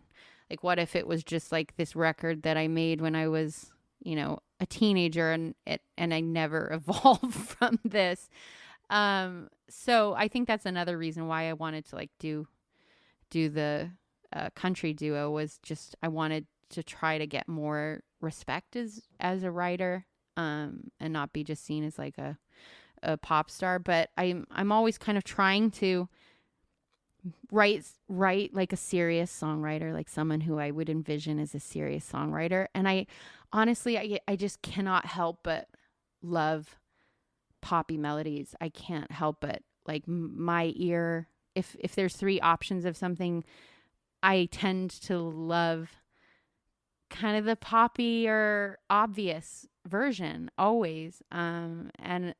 like what if it was just like this record that I made when I was, a teenager and I never evolved from this. So I think that's another reason why I wanted to like do the country duo, was just I wanted to try to get more respect as a writer, and not be just seen as like a pop star. But I'm always kind of trying to write like a serious songwriter, like someone who I would envision as a serious songwriter. And I honestly I just cannot help but love poppy melodies. I can't help but like my ear, if there's three options of something, I tend to love kind of the poppy or obvious version always. And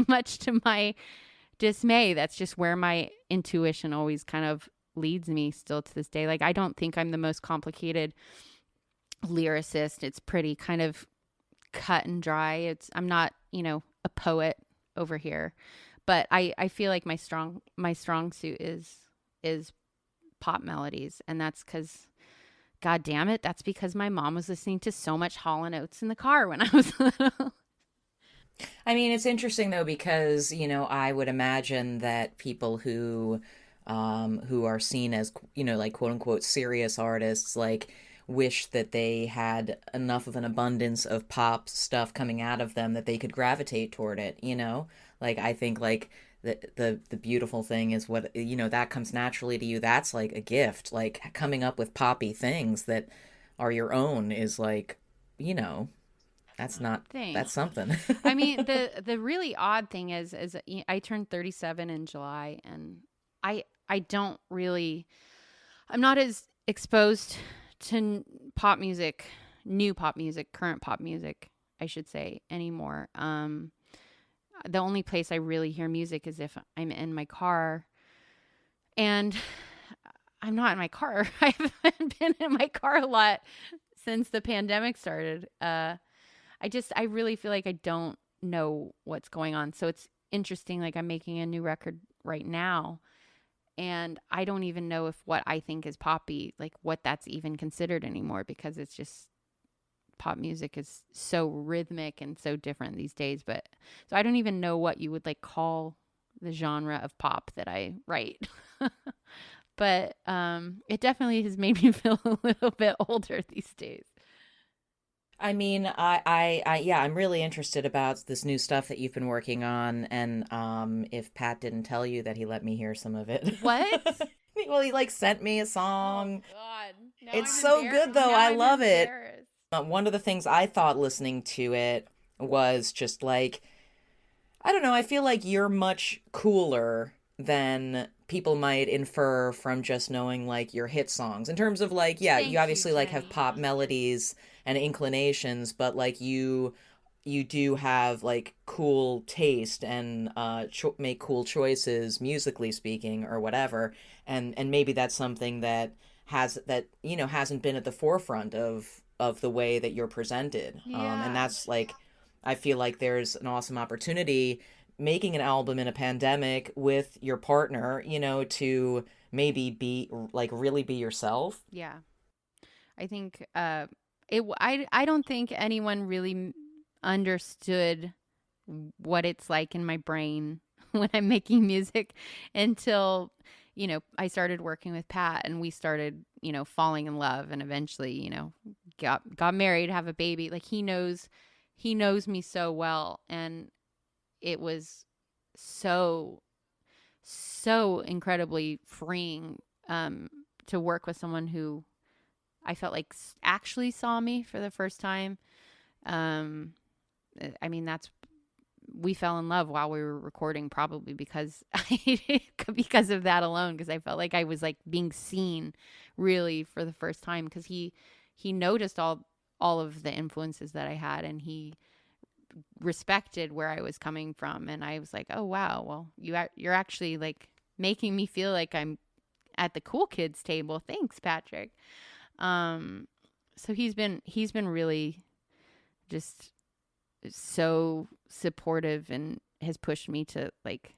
much to my dismay, that's just where my intuition always kind of leads me still to this day. Like, I don't think I'm the most complicated lyricist. It's pretty kind of cut and dry. I'm not, a poet over here, but I feel like my strong suit is pop melodies. And that's because, God damn it, that's because my mom was listening to so much Hall & Oates in the car when I was little. I mean, it's interesting though, because, I would imagine that people who are seen as, like quote unquote serious artists, like wish that they had enough of an abundance of pop stuff coming out of them that they could gravitate toward it, Like, I think like the beautiful thing is what, that comes naturally to you. That's like a gift, like coming up with poppy things that are your own is like, that's not, Thanks. that's something. I mean, the really odd thing is I turned 37 in July, and I don't really, I'm not as exposed to pop music, new pop music, current pop music, I should say, anymore. The only place I really hear music is if I'm in my car, and I'm not in my car. I haven't been in my car a lot since the pandemic started. I really feel like I don't know what's going on. So it's interesting. Like, I'm making a new record right now, And I don't even know if what I think is poppy, like what that's even considered anymore, because it's just pop music is so rhythmic and so different these days. But so I don't even know what you would like call the genre of pop that I write. But it definitely has made me feel a little bit older these days. I mean, yeah, I'm really interested about this new stuff that you've been working on, and if Pat didn't tell you that he let me hear some of it. What? Well, he like sent me a song. Oh God! Now It's I'm so good though. now I I'm love it. embarrassed. One of the things I thought listening to it was just like, I don't know, I feel like you're much cooler than people might infer from just knowing like your hit songs. In terms of like, yeah, Thank you you, obviously like have Jenny. pop melodies and inclinations, but like you do have like cool taste and make cool choices musically speaking or whatever. And maybe that's something that hasn't been at the forefront of the way that you're presented. And Yeah. that's like, I feel like there's an awesome opportunity making an album in a pandemic with your partner, to maybe be like really be yourself. Yeah. I think I don't think anyone really understood what it's like in my brain when I'm making music until, I started working with Pat and we started, falling in love, and eventually, got married, have a baby. Like he knows me so well, and it was so incredibly freeing to work with someone who I felt like actually saw me for the first time. I mean, we fell in love while we were recording, probably because because of that alone, because I felt like I was like being seen really for the first time, because he noticed all of the influences that I had, and he respected where I was coming from, and I was like, oh wow, well you're actually like making me feel like I'm at the cool kids table. Thanks, Patrick. So he's been really just so supportive and has pushed me to like,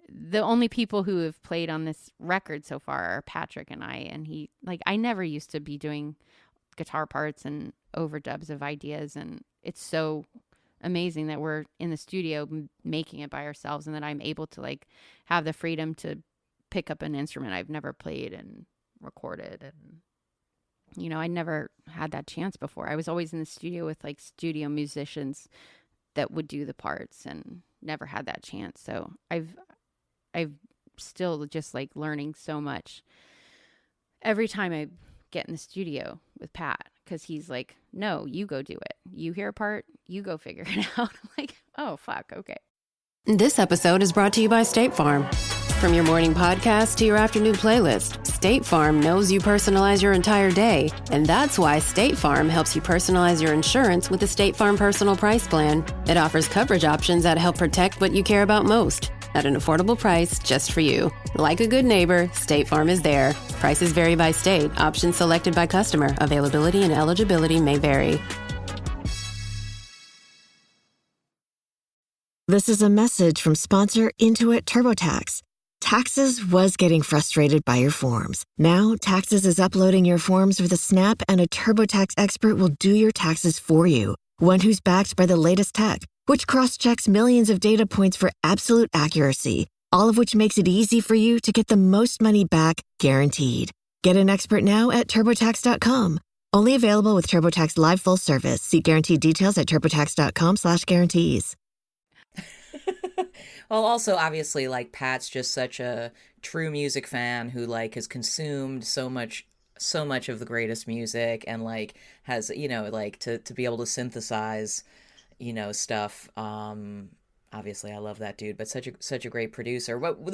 the only people who have played on this record so far are Patrick and I, and he, like, I never used to be doing guitar parts and overdubs of ideas, and it's so amazing that we're in the studio making it by ourselves, and that I'm able to like have the freedom to pick up an instrument I've never played and recorded. And I never had that chance before. I was always in the studio with like studio musicians that would do the parts, and never had that chance. So I've still just like learning so much every time I get in the studio with Pat, because he's like, no, you go do it. You hear a part, you go figure it out. I'm like, oh, fuck, okay. This episode is brought to you by State Farm. From your morning podcast to your afternoon playlist, State Farm knows you personalize your entire day. And that's why State Farm helps you personalize your insurance with the State Farm Personal Price Plan. It offers coverage options that help protect what you care about most at an affordable price just for you. Like a good neighbor, State Farm is there. Prices vary by state. Options selected by customer. Availability and eligibility may vary. This is a message from sponsor Intuit TurboTax. Taxes was getting frustrated by your forms. Now, Taxes is uploading your forms with a snap, and a TurboTax expert will do your taxes for you. One who's backed by the latest tech, which cross-checks millions of data points for absolute accuracy, all of which makes it easy for you to get the most money back, guaranteed. Get an expert now at TurboTax.com. Only available with TurboTax Live Full Service. See guaranteed details at TurboTax.com/guarantees. Well, also obviously like Pat's just such a true music fan who like has consumed so much of the greatest music, and like has, like to be able to synthesize, stuff. Obviously I love that dude, but such a great producer. What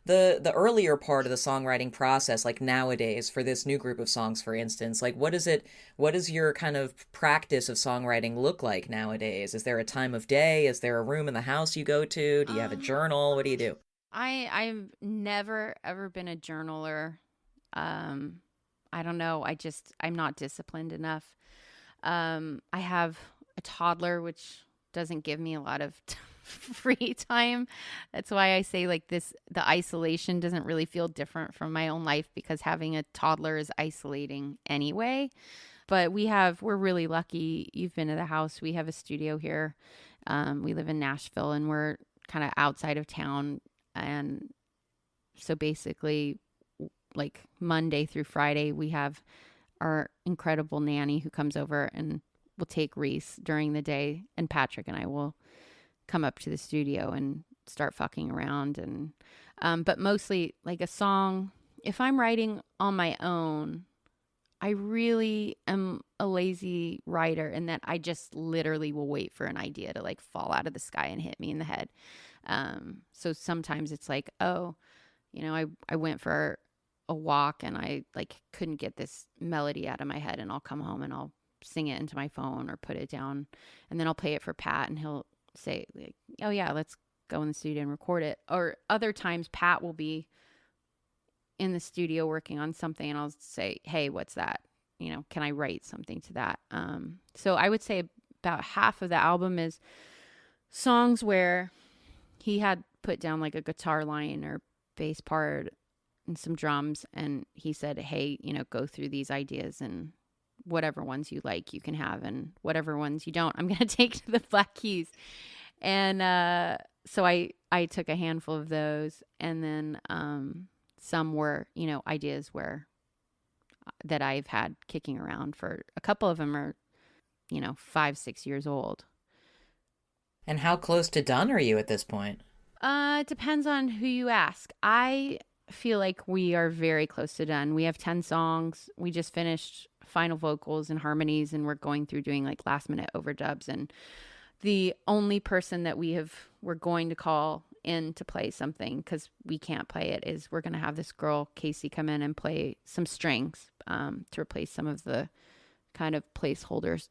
the earlier part of the songwriting process, like nowadays for this new group of songs, for instance, like what does your kind of practice of songwriting look like nowadays? Is there a time of day? Is there a room in the house you go to? Do you have a journal? What do you do? I've never ever been a journaler. I don't know. I'm not disciplined enough. I have a toddler, which doesn't give me a lot of free time. That's why I say like this, the isolation doesn't really feel different from my own life because having a toddler is isolating anyway. But we're really lucky. You've been to the house. We have a studio here. We live in Nashville and we're kind of outside of town. And so basically like Monday through Friday, we have our incredible nanny who comes over and will take Reese during the day. And Patrick and I will come up to the studio and start fucking around. And, but mostly like a song, if I'm writing on my own, I really am a lazy writer in that I just literally will wait for an idea to like fall out of the sky and hit me in the head. So sometimes it's like, oh, you know, I went for a walk and I like couldn't get this melody out of my head, and I'll come home and I'll sing it into my phone or put it down, and then I'll play it for Pat and he'll say like, oh yeah, let's go in the studio and record it. Or other times Pat will be in the studio working on something and I'll say, hey, what's that? You know, can I write something to that? So I would say about half of the album is songs where he had put down like a guitar line or bass part and some drums, and he said, hey, you know, go through these ideas and whatever ones you like you can have, and whatever ones you don't, I'm going to take to the Black Keys. And so I took a handful of those, and then some were, you know, ideas that I've had kicking around for a couple of them are, you know, 5-6 years old. And how close to done are you at this point? It depends on who you ask. I feel like we are very close to done. We have 10 songs. We just finished final vocals and harmonies, and we're going through doing like last minute overdubs. And the only person that we're going to call in to play something, because we can't play it, is we're going to have this girl, Casey, come in and play some strings to replace some of the kind of placeholders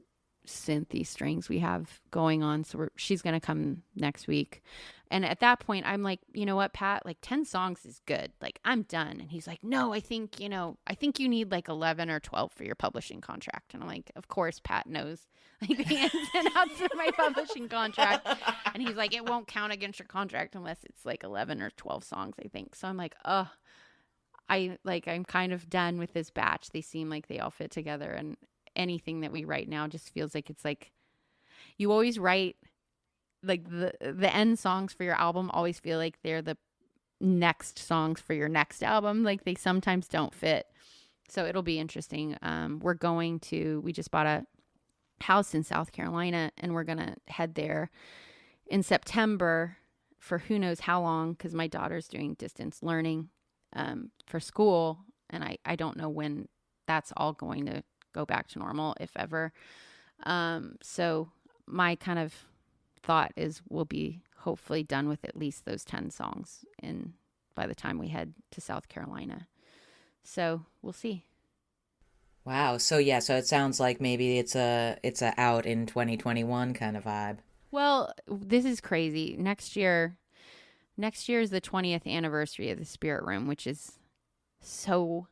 synthy strings we have going on. So she's going to come next week. And at that point, I'm like, you know what, Pat, like 10 songs is good. Like I'm done. And he's like, no, I think you need like 11 or 12 for your publishing contract. And I'm like, of course, Pat knows like the ins and outs of my publishing contract. And he's like, it won't count against your contract unless it's like 11 or 12 songs, I think. So I'm like, I'm kind of done with this batch. They seem like they all fit together, and anything that we write now just feels like it's like you always write like the end songs for your album always feel like they're the next songs for your next album. Like they sometimes don't fit. So it'll be interesting. We just bought a house in South Carolina, and we're going to head there in September for who knows how long, because my daughter's doing distance learning for school, and I don't know when that's all going to go back to normal, if ever. So my kind of thought is we'll be hopefully done with at least those 10 songs by the time we head to South Carolina. So we'll see. Wow. So yeah, so it sounds like maybe it's a out in 2021 kind of vibe. Well, this is crazy. Next year is the 20th anniversary of the Spirit Room, which is so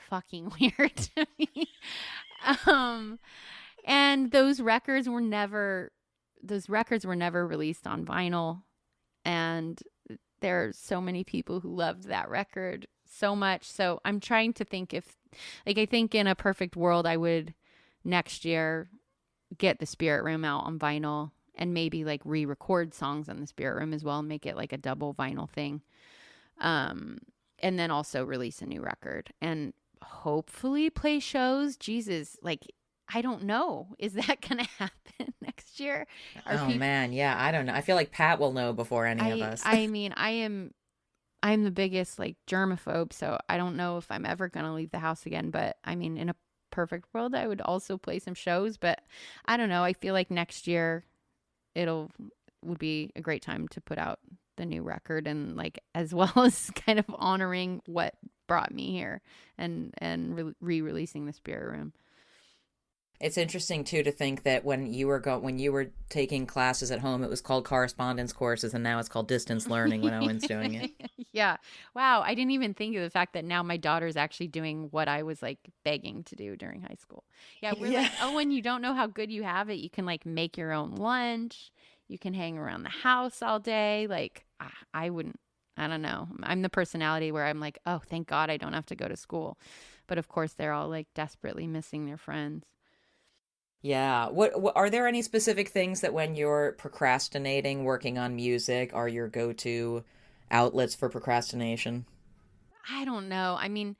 fucking weird to me. And those records were never released on vinyl, and there are so many people who loved that record so much. So I'm trying to think I think in a perfect world I would next year get the Spirit Room out on vinyl and maybe like re-record songs on the Spirit Room as well and make it like a double vinyl thing. And then also release a new record and hopefully play shows. Jesus, like, I don't know. Is that going to happen next year? Man. Yeah. I don't know. I feel like Pat will know before any of us. I mean, I'm the biggest like germaphobe, so I don't know if I'm ever going to leave the house again. But I mean, in a perfect world, I would also play some shows, but I don't know. I feel like next year would be a great time to put out the new record, and like, as well as kind of honoring what brought me here and re-releasing the Spirit Room. It's interesting too to think that when you were taking classes at home, it was called correspondence courses, and now it's called distance learning when Owen's doing it. Yeah. Wow. I didn't even think of the fact that now my daughter's actually doing what I was like begging to do during high school. Yeah. We're like, oh, when you don't know how good you have it, you can like make your own lunch. You can hang around the house all day. Like, I wouldn't, I don't know. I'm the personality where I'm like, oh, thank God I don't have to go to school. But of course, they're all like desperately missing their friends. Yeah. What are there any specific things that when you're procrastinating, working on music, are your go-to outlets for procrastination? I don't know. I mean,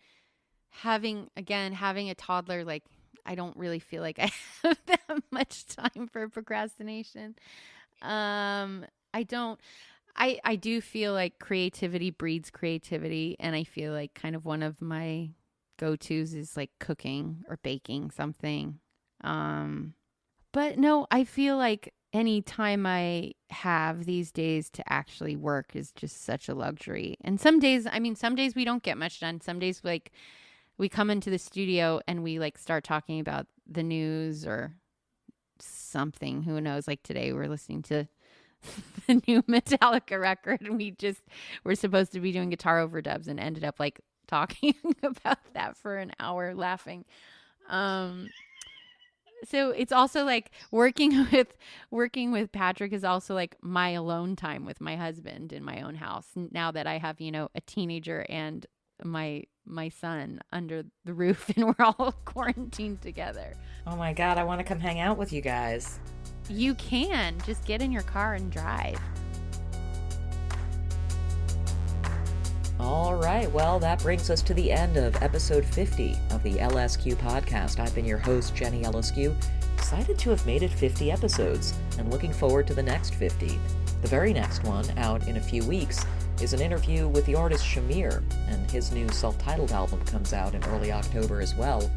having a toddler, like, I don't really feel like I have that much time for procrastination. I don't. I do feel like creativity breeds creativity, and I feel like kind of one of my go-tos is like cooking or baking something. But no, I feel like any time I have these days to actually work is just such a luxury. And some days we don't get much done. Some days like we come into the studio and we like start talking about the news or something. Who knows? Like today we're listening to the new Metallica record and we're supposed to be doing guitar overdubs and ended up like talking about that for an hour laughing. So it's also like working with Patrick is also like my alone time with my husband in my own house. Now that I have, a teenager and my son under the roof and we're all quarantined together. Oh my God, I want to come hang out with you guys. You can just get in your car and drive. All right, well, that brings us to the end of episode 50 of the LSQ podcast. I've been your host, Jenny LSQ, excited to have made it 50 episodes and looking forward to the next 50. The very next one, out in a few weeks, is an interview with the artist Shamir, and his new self-titled album comes out in early October as well.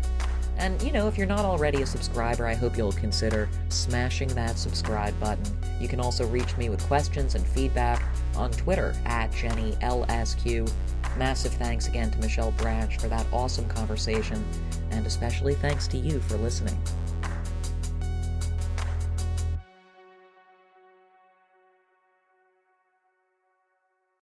And, if you're not already a subscriber, I hope you'll consider smashing that subscribe button. You can also reach me with questions and feedback on Twitter @JennyLSQ. Massive thanks again to Michelle Branch for that awesome conversation, and especially thanks to you for listening.